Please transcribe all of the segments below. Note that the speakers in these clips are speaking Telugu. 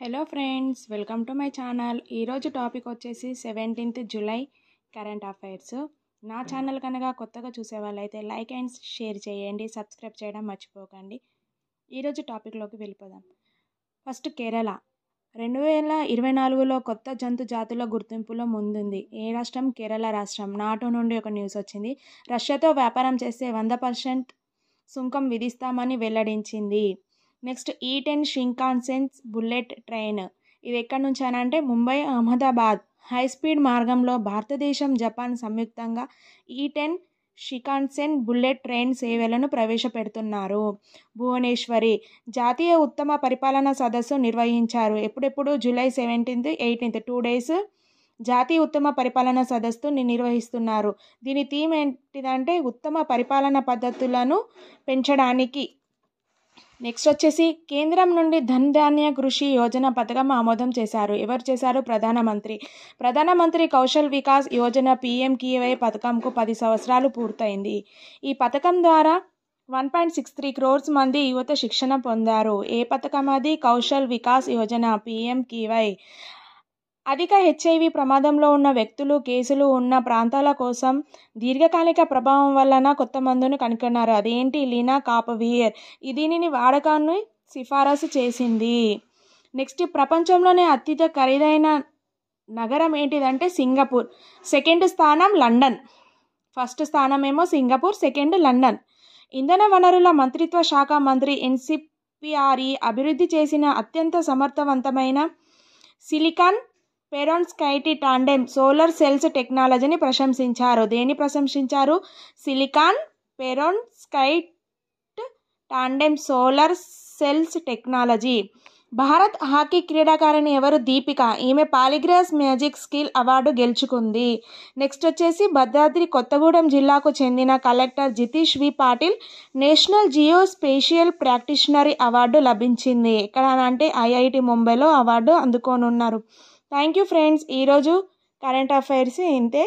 Hello friends, welcome to my channel. ఈరోజు టాపిక్ వచ్చేసి 17th జూలై కరెంట్ అఫైర్స్. నా ఛానల్ కనుక కొత్తగా చూసే వాళ్ళైతే లైక్ అండ్ షేర్ చేయండి, సబ్స్క్రైబ్ చేయడం మర్చిపోకండి. ఈరోజు టాపిక్లోకి వెళ్ళిపోదాం. ఫస్ట్ కేరళ 2024లో కొత్త జంతు జాతుల గుర్తింపులో ముందుంది. ఏ రాష్ట్రం? కేరళ రాష్ట్రం. నాటో నుండి ఒక న్యూస్ వచ్చింది. రష్యాతో వ్యాపారం చేస్తే 100% సుంకం విధిస్తామని వెల్లడించింది. Next E10 Shinkansen bullet train. ఇది ఎక్కడి నుంచి అని అంటే ముంబై అహ్మదాబాద్ హైస్పీడ్ మార్గంలో భారతదేశం జపాన్ సంయుక్తంగా E10 షింకాన్సెన్ బుల్లెట్ ట్రైన్ సేవలను ప్రవేశపెడుతున్నారు. భువనేశ్వరి జాతీయ ఉత్తమ పరిపాలనా సదస్సు నిర్వహించారు. ఎప్పుడెప్పుడు? జూలై 17th, 18th 2 days జాతీయ ఉత్తమ పరిపాలనా సదస్సు నిర్వహిస్తున్నారు. దీని థీమ్ ఏంటిదంటే ఉత్తమ పరిపాలనా పద్ధతులను పెంచడానికి. నెక్స్ట్ వచ్చేసి కేంద్రం నుండి ధన్ ధాన్య కృషి యోజన పథకం ఆమోదం చేశారు. ఎవరు చేశారు? ప్రధానమంత్రి కౌశల్ వికాస్ యోజన PMKVY పథకంకు 10 సంవత్సరాలు పూర్తయింది. ఈ పథకం ద్వారా 1.63 crores మంది యువత శిక్షణ పొందారు. ఏ పథకం అది? కౌశల్ వికాస్ యోజన PMKVY. అధిక HIV ప్రమాదంలో ఉన్న వ్యక్తులు, కేసులు ఉన్న ప్రాంతాల కోసం దీర్ఘకాలిక ప్రభావం వలన కొత్త మందును కనుగొన్నారు. అదేంటి? లినాకాపవిర్. దీనిని వాడకాన్ని సిఫారసు చేసింది. నెక్స్ట్ ప్రపంచంలోనే అత్యంత ఖరీదైన నగరం ఏంటిదంటే సింగపూర్. సెకండ్ స్థానం లండన్. ఫస్ట్ స్థానం ఏమో సింగపూర్, సెకండ్ లండన్. ఇంధన వనరుల మంత్రిత్వ శాఖ మంత్రి NCPRE అభివృద్ధి చేసిన అత్యంత సమర్థవంతమైన silicon perovskite tandem solar cells టెక్నాలజీని ప్రశంసించారు. దేన్ని ప్రశంసించారు? Silicon perovskite tandem solar cells technology. Bharat hockey క్రీడాకారిణి ఎవరు? దీపిక. ఈమె పాలిగ్రాఫ్ మ్యాజిక్ స్కిల్ అవార్డు గెలుచుకుంది. నెక్స్ట్ వచ్చేసి భద్రాద్రి కొత్తగూడెం జిల్లాకు చెందిన collector Jitesh V. Patil national geospatial practitioner award లభించింది. ఎక్కడ అంటే IIT ముంబైలో అవార్డు అందుకోనున్నారు. Thank you friends. ఈరోజు కరెంట్ అఫైర్స్ ఇంతే.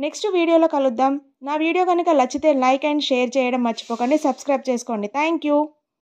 నెక్స్ట్ వీడియోలో కలుద్దాం. నా వీడియో కనుక నచ్చితే లైక్ అండ్ షేర్ చేయడం మర్చిపోకండి, సబ్స్క్రైబ్ చేసుకోండి. Thank you.